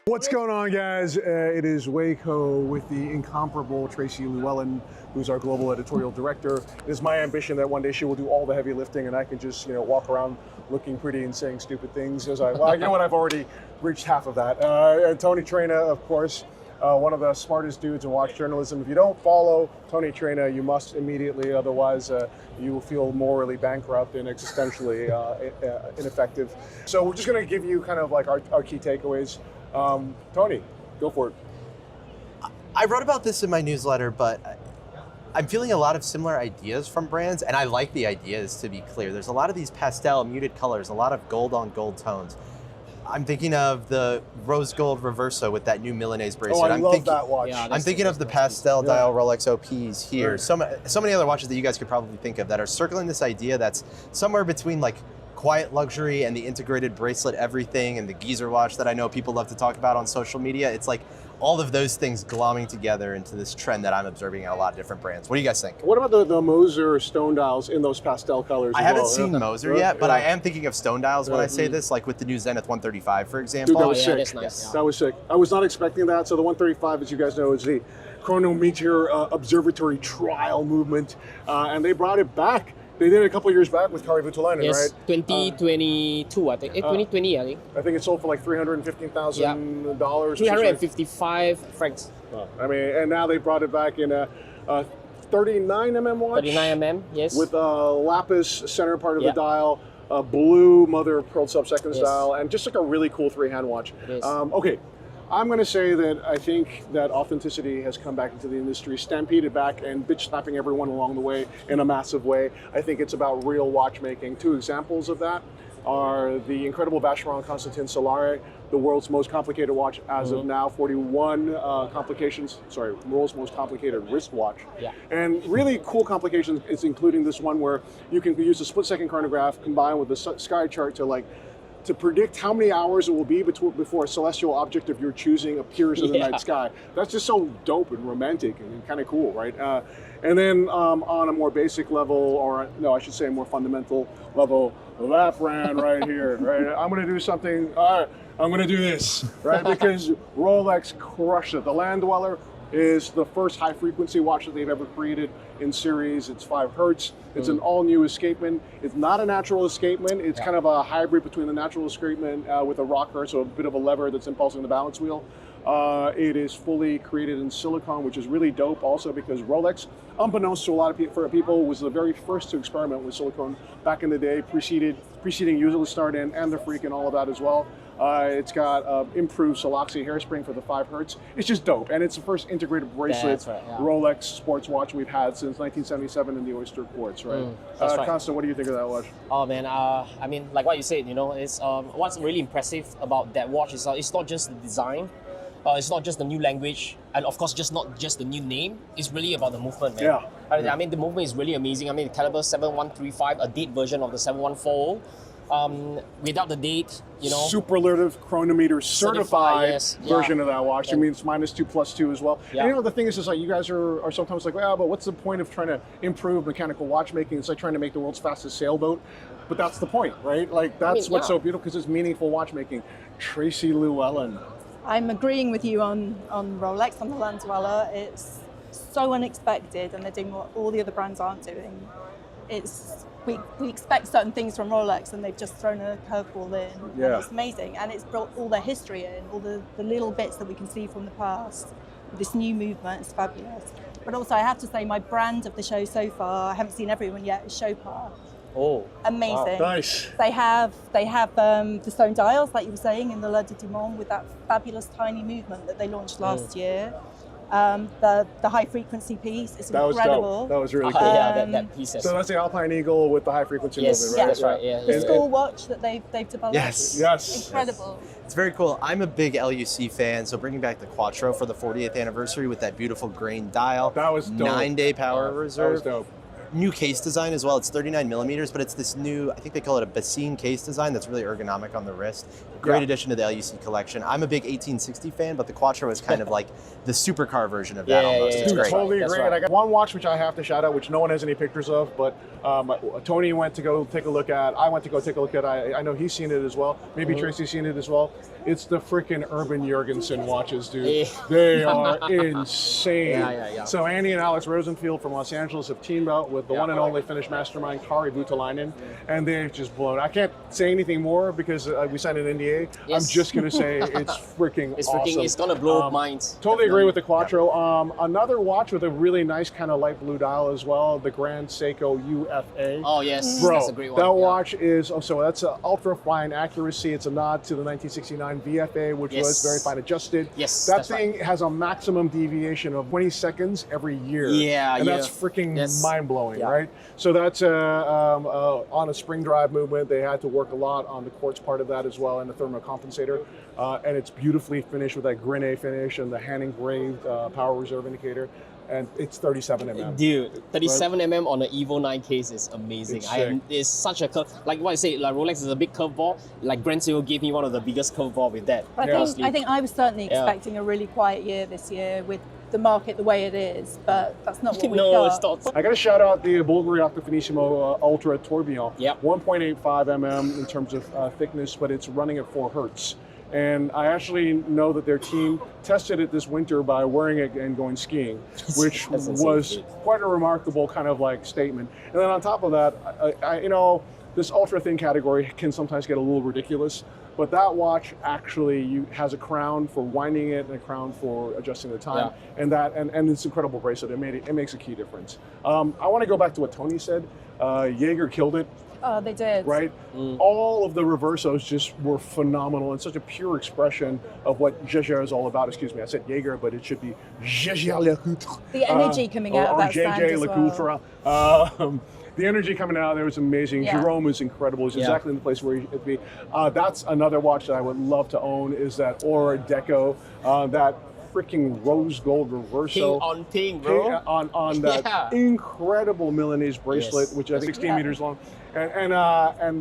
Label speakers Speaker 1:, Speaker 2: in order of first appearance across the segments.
Speaker 1: What's going on, guys? It is Waco with the incomparable Tracey Llewellyn, who's our global editorial director. It is my ambition that one day she will do all the heavy lifting and I can just, walk around looking pretty and saying stupid things. You know what? I've already reached half of that. And Tony Traina, of course, one of the smartest dudes in watch journalism. If you don't follow Tony Traina, you must immediately, otherwise you will feel morally bankrupt and existentially ineffective. So we're just going to give you kind of like our key takeaways. Tony, go for it.
Speaker 2: I wrote about this in my newsletter, but I'm feeling a lot of similar ideas from brands, and I like the ideas, to be clear. There's a lot of these pastel, muted colors, a lot of gold on gold tones. I'm thinking of the rose gold Reverso with that new Milanese bracelet.
Speaker 1: I love that watch.
Speaker 2: Yeah, I'm thinking of the pastel dial Rolex OPs here.
Speaker 1: Right.
Speaker 2: So many other watches that you guys could probably think of that are circling this idea that's somewhere between like quiet luxury and the integrated bracelet everything and the geezer watch that I know people love to talk about on social media. It's like all of those things glomming together into this trend that I'm observing in a lot of different brands. What do you guys think?
Speaker 1: What about the Moser stone dials in those pastel colors?
Speaker 2: I haven't seen Moser yet, but I am thinking of stone dials when I say this, like with the new Zenith 135, for example.
Speaker 1: Dude, that was sick.
Speaker 3: That's nice.
Speaker 1: That was sick. I was not expecting that. So the 135, as you guys know, is the chronometer observatory trial movement, and they brought it back. They did it a couple of years back with Kari Voutilainen,
Speaker 3: Yes,
Speaker 1: right?
Speaker 3: 2022, I think. 2020, I think.
Speaker 1: I think it sold for like $315,000.
Speaker 3: 355 francs.
Speaker 1: I mean, and now they brought it back in a 39mm watch.
Speaker 3: 39mm, yes.
Speaker 1: With a lapis center part of the dial, a blue mother of pearl sub-seconds dial, and just like a really cool three-hand watch. Okay. I'm going to say that I think that authenticity has come back into the industry, stampeded back and bitch slapping everyone along the way in a massive way. I think it's about real watchmaking. Two examples of that are the incredible Vacheron Constantin Solare, the world's most complicated watch as of now, 41 complications, world's most complicated wristwatch.
Speaker 3: Yeah.
Speaker 1: And really cool complications is including this one where you can use a split-second chronograph combined with the sky chart to predict how many hours it will be before a celestial object of your choosing appears in the night sky. That's just so dope and romantic and kind of cool, right? And then on a more basic level, or no, I should say a more fundamental level, that brand right here, right? I'm gonna do something, all right, I'm gonna do this, right? Because Rolex crushed it. The Land Dweller is the first high frequency watch that they've ever created in series. It's 5 hertz. It's an all new escapement. It's not a natural escapement. It's kind of a hybrid between the natural escapement with a rocker, so a bit of a lever that's impulsing the balance wheel. It is fully created in silicone, which is really dope also because Rolex, unbeknownst to a lot of people, was the very first to experiment with silicone back in the day, preceding Usually Start and the Freak and all of that as well. It's got improved Soloxy hairspring for the 5 hertz. It's just dope, and it's the first integrated bracelet Rolex sports watch we've had since 1977 in the Oyster Quartz, right? Constant, what do you think of that watch?
Speaker 3: Oh man, I mean, like what you said, it's what's really impressive about that watch is it's not just the design, it's not just the new language, and of course, not just the new name. It's really about the movement, man. I mean, the movement is really amazing. I mean, the caliber 7135, a date version of the 7140. Without the date,
Speaker 1: superlative chronometer certified version of that watch. I mean, it's -2 +2 as well. And the thing is like you guys are sometimes like, well, but what's the point of trying to improve mechanical watchmaking? It's like trying to make the world's fastest sailboat. But that's the point, right? Like that's what's so beautiful because it's meaningful watchmaking. Tracey Llewellyn.
Speaker 4: I'm agreeing with you on Rolex, on the Land Dweller. It's so unexpected and they're doing what all the other brands aren't doing. We expect certain things from Rolex and they've just thrown a curveball in. And it's amazing. And it's brought all their history in, all the little bits that we can see from the past. This new movement is fabulous. But also I have to say my brand of the show so far, I haven't seen everyone yet, is Chopard.
Speaker 3: Oh,
Speaker 4: amazing!
Speaker 1: Wow. Nice.
Speaker 4: They have the stone dials, like you were saying, in the Le de Diamant with that fabulous tiny movement that they launched last year. The high frequency piece is incredible.
Speaker 1: That was really cool.
Speaker 3: That piece.
Speaker 1: So that's the Alpine Eagle with the high frequency movement, right?
Speaker 4: Yeah,
Speaker 3: that's right. Yeah.
Speaker 4: The school watch that they've developed.
Speaker 1: Yes.
Speaker 4: Incredible.
Speaker 2: It's very cool. I'm a big LUC fan, so bringing back the Quattro for the 40th anniversary with that beautiful grain dial.
Speaker 1: That was dope.
Speaker 2: 9-day power reserve.
Speaker 1: That was dope.
Speaker 2: new case design as well. It's 39 millimeters, but it's this new, I think they call it a bassine case design that's really ergonomic on the wrist. Great addition to the LUC collection. I'm a big 1860 fan, but the Quattro is kind of like the supercar version of that almost. It's
Speaker 1: Dude,
Speaker 2: great.
Speaker 1: totally
Speaker 3: That's
Speaker 1: agree.
Speaker 3: right.
Speaker 1: And I got one watch which I have to shout out, which no one has any pictures of, but Tony went to go take a look at. I went to go take a look at. I know he's seen it as well. Maybe Tracey's seen it as well. It's the freaking Urban Jurgensen watches, dude.
Speaker 3: Yeah.
Speaker 1: They are insane.
Speaker 3: Yeah.
Speaker 1: So Andy and Alex Rosenfield from Los Angeles have teamed up with the one and only Finnish mastermind, Kari Voutilainen, and they've just blown. I can't say anything more because we signed an NDA.
Speaker 3: Yes.
Speaker 1: I'm just going to say it's freaking awesome.
Speaker 3: It's gonna blow minds.
Speaker 1: Totally agree with the Quattro. Another watch with a really nice kind of light blue dial as well, the Grand Seiko UFA.
Speaker 3: Oh yes,
Speaker 1: Bro,
Speaker 3: that's a great one.
Speaker 1: that
Speaker 3: yeah.
Speaker 1: watch is, so that's an ultra fine accuracy. It's a nod to the 1969 VFA, which was very fine adjusted.
Speaker 3: Yes,
Speaker 1: that
Speaker 3: that's
Speaker 1: thing has a maximum deviation of 20 seconds every year.
Speaker 3: Yeah,
Speaker 1: and
Speaker 3: yeah.
Speaker 1: that's freaking
Speaker 3: Yes.
Speaker 1: mind-blowing,
Speaker 3: Yeah.
Speaker 1: right? So that's on a spring drive movement. They had to work a lot on the quartz part of that as well, and the thermocompensator. And it's beautifully finished with that Grenet finish and the hand-engraved power reserve indicator. And it's 37 mm.
Speaker 3: Dude, 37 mm on an Evo 9 case is amazing.
Speaker 1: It's sick.
Speaker 3: It's such a curve. Like what I say, like Rolex is a big curveball. Like Grand Seiko gave me one of the biggest curveball with that.
Speaker 4: I think I was certainly
Speaker 3: Yeah.
Speaker 4: expecting a really quiet year this year with the market the way it is, but that's not what we've
Speaker 3: No,
Speaker 4: got.
Speaker 3: it's not.
Speaker 1: I got to shout out the Bulgari Octofinissimo Ultra Tourbillon.
Speaker 3: Yep.
Speaker 1: 1.85 mm in terms of thickness, but it's running at 4 hertz. And I actually know that their team tested it this winter by wearing it and going skiing, which
Speaker 3: That's insane,
Speaker 1: was
Speaker 3: dude.
Speaker 1: quite a remarkable kind of like statement. And then on top of that, this ultra thin category can sometimes get a little ridiculous, but that watch actually has a crown for winding it and a crown for adjusting the time, and this incredible bracelet. It makes a key difference. I want to go back to what Tony said. Jaeger killed it.
Speaker 4: Oh, they did.
Speaker 1: Right? All of the reversos just were phenomenal and such a pure expression of what Jaeger is all about. Excuse me, I said Jaeger, but it should be Jaeger Le Coultre.
Speaker 4: The energy coming out of that stand as
Speaker 1: Le
Speaker 4: well.
Speaker 1: Coultre. The energy coming out of there was amazing.
Speaker 4: Yeah.
Speaker 1: Jerome is incredible. He's exactly in the place where he should be. That's another watch that I would love to own is that Aura Deco, that freaking rose gold reverso.
Speaker 3: Ping on ping, bro.
Speaker 1: On that incredible Milanese bracelet, which I think 16 meters long. And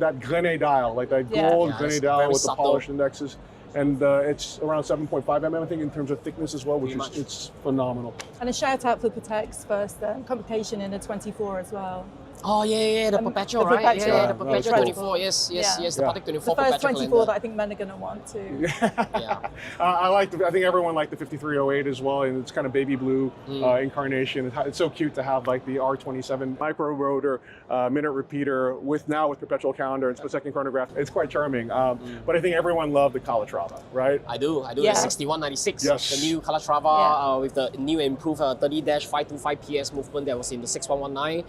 Speaker 1: that Grenet dial, like that gold Grenet dial
Speaker 3: very
Speaker 1: with
Speaker 3: subtle.
Speaker 1: the polished indexes. And it's around 7.5 mm, I think, in terms of thickness as well, which is it's phenomenal.
Speaker 4: And a shout out for Patex's first complication in a 24 as well.
Speaker 3: Oh yeah, the perpetual,
Speaker 4: the
Speaker 3: right?
Speaker 4: perpetual.
Speaker 3: Yeah, the
Speaker 1: Yeah,
Speaker 3: perpetual
Speaker 1: cool.
Speaker 3: 24. Yes, the Patek 24
Speaker 4: The first
Speaker 3: perpetual
Speaker 4: 24
Speaker 3: calendar.
Speaker 4: that I think men are going to want to.
Speaker 3: Yeah.
Speaker 1: I think everyone liked the 5308 as well, and it's kind of baby blue incarnation. It's so cute to have like the R27 micro rotor minute repeater with perpetual calendar and split-second chronograph. It's quite charming. But I think everyone loved the Calatrava, right?
Speaker 3: I do.
Speaker 4: Yeah.
Speaker 3: The 6196,
Speaker 1: Yes.
Speaker 3: the new Calatrava with the new improved 30-525 PS movement that was in the 6119.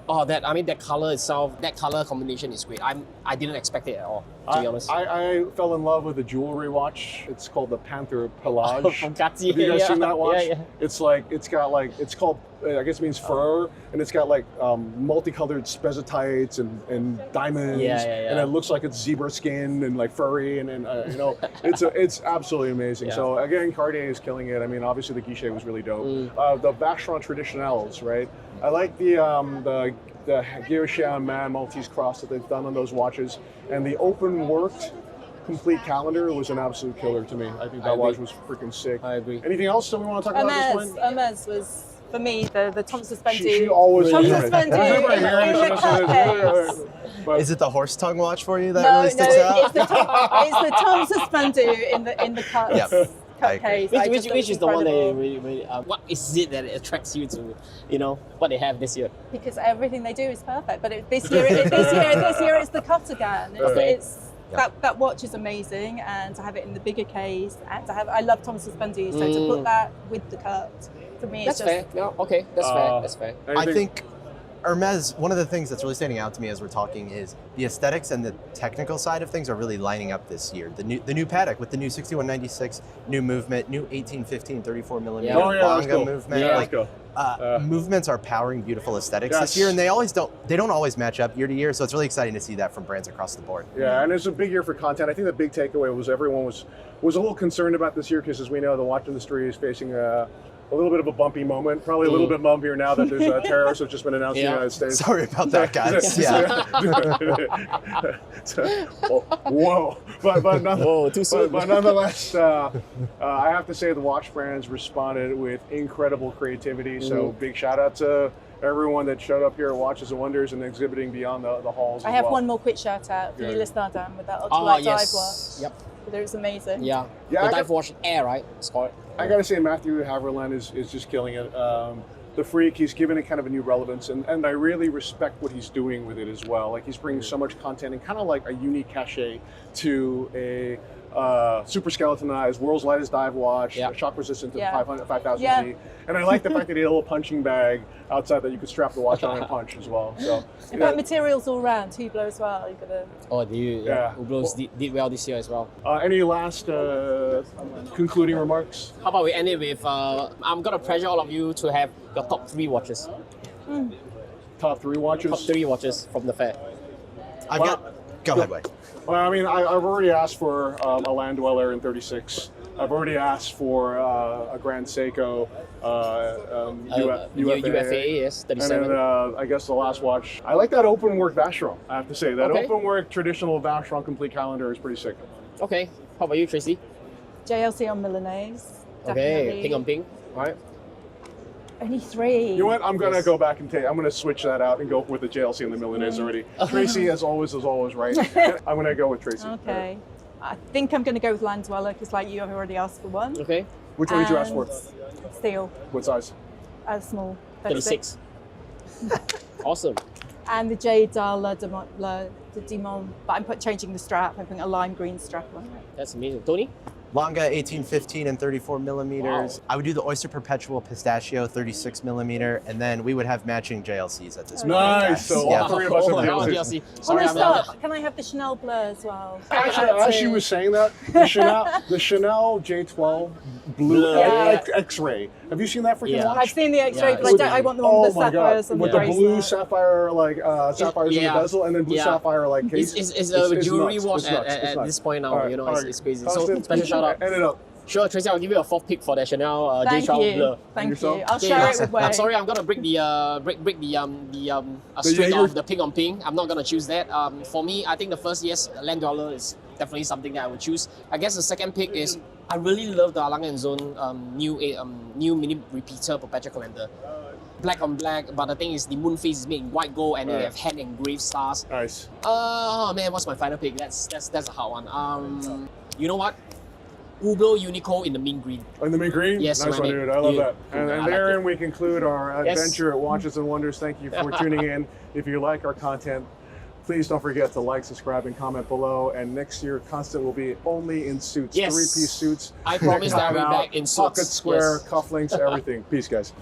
Speaker 3: Oh, that color itself, that color combination is great. I didn't expect it at all, to be honest.
Speaker 1: I fell in love with a jewelry watch. It's called the Panther Pelage.
Speaker 3: From Gatti,
Speaker 1: Have you guys seen that watch?
Speaker 3: Yeah.
Speaker 1: It's called, I guess it means fur, and it's got like multicolored spezatites and diamonds, and it looks like it's zebra skin and like furry, and it's absolutely amazing.
Speaker 3: Yeah.
Speaker 1: So again, Cartier is killing it. I mean, obviously the Guichet was really dope. The Vacheron Traditionels, right? I like the Guilloche Man Maltese cross that they've done on those watches, and the open worked complete calendar was an absolute killer to me. I think that watch was freaking sick.
Speaker 3: I agree.
Speaker 1: Anything else that we want to talk about at this point?
Speaker 4: Hermes was, for me, the Tom Suspendu.
Speaker 1: She always
Speaker 4: Tom
Speaker 1: was.
Speaker 4: Suspendu in the cut case.
Speaker 1: But
Speaker 2: Is it the horse tongue watch for you that
Speaker 4: No,
Speaker 2: really sticks out?
Speaker 4: it's the Tom Suspendu in the cut,
Speaker 2: Yep. I
Speaker 4: cut case.
Speaker 3: Which is the one that
Speaker 4: incredible.
Speaker 3: really what is it that attracts you to, what they have this year?
Speaker 4: Because everything they do is perfect. But this year it's the cut again. It's that watch is amazing, and to have it in the bigger case, and to have I love Tom Suspendu, so to put that with the cut for me,
Speaker 3: That's
Speaker 4: it's just
Speaker 3: fair. No, okay, that's fair. That's fair.
Speaker 2: I think Hermes, one of the things that's really standing out to me as we're talking is the aesthetics and the technical side of things are really lining up this year. The new Patek with the new 6196, new movement, new 1815 34 millimeter
Speaker 1: let's go.
Speaker 2: movement.
Speaker 1: Yeah,
Speaker 2: like,
Speaker 1: let's go.
Speaker 2: Movements are powering beautiful aesthetics this
Speaker 1: Yes.
Speaker 2: year, and they don't always match up year to year. So it's really exciting to see that from brands across the board.
Speaker 1: Yeah, and it's a big year for content. I think the big takeaway was everyone was a little concerned about this year because, as we know, the watch industry is facing a little bit of a bumpy moment. Probably a little bit bumpier now that there's tariffs have just been announced in the United States.
Speaker 2: Sorry about that, guys. Yeah.
Speaker 1: Whoa.
Speaker 3: Whoa, too soon.
Speaker 1: But nonetheless, I have to say the watch brands responded with incredible creativity. So big shout out to everyone that showed up here at Watches and Wonders and exhibiting beyond the halls.
Speaker 4: I
Speaker 1: as
Speaker 4: have
Speaker 1: well.
Speaker 4: one more quick shout out for you, listener Dan, with that
Speaker 3: Oh,
Speaker 4: ultralight
Speaker 3: yes.
Speaker 4: dive watch.
Speaker 3: Yep.
Speaker 4: It was amazing.
Speaker 3: Yeah.
Speaker 1: Yeah,
Speaker 3: The
Speaker 1: I
Speaker 3: dive
Speaker 1: got-
Speaker 3: watch Air, right? It's called.
Speaker 1: I gotta say, Matthew Haverland is just killing it. The Freak, he's given it kind of a new relevance, and I really respect what he's doing with it as well. Like he's bringing so much content and kind of like a unique cachet to a super skeletonized, world's lightest dive watch,
Speaker 3: Yeah.
Speaker 1: shock resistant to
Speaker 4: Yeah.
Speaker 1: 5,000
Speaker 4: Yeah.
Speaker 1: feet. And I like the fact that he had a little punching bag outside that you could strap the watch on and punch as well. So
Speaker 4: In fact, materials all round, Hublot as well. You've got to.
Speaker 3: Oh, yeah.
Speaker 1: Yeah.
Speaker 3: Hublot's did well this year as well.
Speaker 1: any last concluding remarks?
Speaker 3: How about we end it with, I'm going to pressure all of you to have your top 3 watches.
Speaker 1: Top 3 watches?
Speaker 3: Top 3 watches from the fair.
Speaker 2: I've got. Go ahead, Wei.
Speaker 1: Well, I mean, I've already asked for a Land Dweller in 36. I've already asked for a Grand Seiko
Speaker 3: UFA, yes,
Speaker 1: And
Speaker 3: 37.
Speaker 1: then I guess the last watch. I like that open work Vacheron, I have to say. That
Speaker 3: Okay.
Speaker 1: open work traditional Vacheron complete calendar is pretty sick.
Speaker 3: Okay. How about you, Tracy?
Speaker 4: JLC on Milanese.
Speaker 3: Okay.
Speaker 4: Definitely.
Speaker 3: Ping on ping. All right.
Speaker 4: Only 3.
Speaker 1: You know what? I'm going to
Speaker 3: Yes.
Speaker 1: go back and I'm going to switch that out and go with the JLC and the Milanese already. Tracy, as always, is always right. I'm going to go with Tracy.
Speaker 4: Okay. I think I'm going to go with Land Dweller because, like you, I've already asked for one.
Speaker 3: Okay.
Speaker 1: Which one did you ask for?
Speaker 4: And Steel,
Speaker 1: What size?
Speaker 4: small,
Speaker 3: 36. Awesome.
Speaker 4: And the Jade the Dimon, but I'm changing the strap. I'm putting a lime green strap on it.
Speaker 3: That's amazing. Tony?
Speaker 2: Longa 1815 and 34 millimeters. I would do the Oyster Perpetual Pistachio 36 millimeter, and then we would have matching JLCs at this point.
Speaker 1: Nice. So
Speaker 2: Yeah.
Speaker 1: all 3 of us have
Speaker 3: Oh,
Speaker 1: JLCs.
Speaker 3: JLC.
Speaker 4: Oh,
Speaker 3: Sorry,
Speaker 4: no,
Speaker 3: I'm not.
Speaker 4: stop. Can I have the Chanel blur as well?
Speaker 1: Actually, as she was saying that, the Chanel J12 blue
Speaker 4: Yeah.
Speaker 1: X-ray. Have you seen that freaking
Speaker 3: Yeah.
Speaker 1: watch?
Speaker 4: I've seen the X-ray,
Speaker 3: Yeah,
Speaker 4: but I want the one with the
Speaker 1: my God!
Speaker 4: sapphires and
Speaker 1: With
Speaker 4: the
Speaker 1: the blue
Speaker 4: bracelet.
Speaker 1: sapphire sapphires in the
Speaker 3: Yeah.
Speaker 1: bezel, and then blue
Speaker 3: Yeah.
Speaker 1: sapphire case.
Speaker 3: It's a jewelry
Speaker 1: nuts.
Speaker 3: watch
Speaker 1: It's nuts. It's
Speaker 3: at
Speaker 1: nuts.
Speaker 3: this point now.
Speaker 1: All right,
Speaker 3: You know,
Speaker 1: all right.
Speaker 3: it's crazy.
Speaker 1: Constant,
Speaker 3: So special shout out.
Speaker 1: End it up.
Speaker 3: Sure, Tracy, I'll give you a 4th pick for the Chanel
Speaker 4: Thank
Speaker 3: J12
Speaker 4: you.
Speaker 3: blur.
Speaker 4: Thank
Speaker 1: yourself?
Speaker 4: you. I'll
Speaker 3: Okay,
Speaker 4: share it with Wei.
Speaker 3: I'm sorry, I'm gonna break the streak
Speaker 1: Jaeger?
Speaker 3: of the ping on ping. I'm not gonna choose that. For me, I think the first Land Dweller is definitely something that I would choose. I guess the second pick is I really love the Lange & Zone new mini repeater perpetual calendar. Black on black, but the thing is the moon face is made in white gold and they have hand engraved stars.
Speaker 1: Nice.
Speaker 3: Oh man, what's my final pick? That's a hard one. You know what? Hublot Unico in the mint green.
Speaker 1: In the mint green?
Speaker 3: Yes,
Speaker 1: nice
Speaker 3: my
Speaker 1: one,
Speaker 3: mate.
Speaker 1: dude. I love
Speaker 3: Yeah.
Speaker 1: that. And
Speaker 3: I like
Speaker 1: therein
Speaker 3: it.
Speaker 1: we conclude our
Speaker 3: Yes.
Speaker 1: adventure at Watches and Wonders. Thank you for tuning in. If you like our content, please don't forget to like, subscribe, and comment below. And next year, Constant will be only in suits,
Speaker 3: Yes.
Speaker 1: 3-piece suits.
Speaker 3: I promise that I'll be
Speaker 1: Out,
Speaker 3: back in suits.
Speaker 1: Pocket square,
Speaker 3: Yes.
Speaker 1: cufflinks, everything. Peace, guys.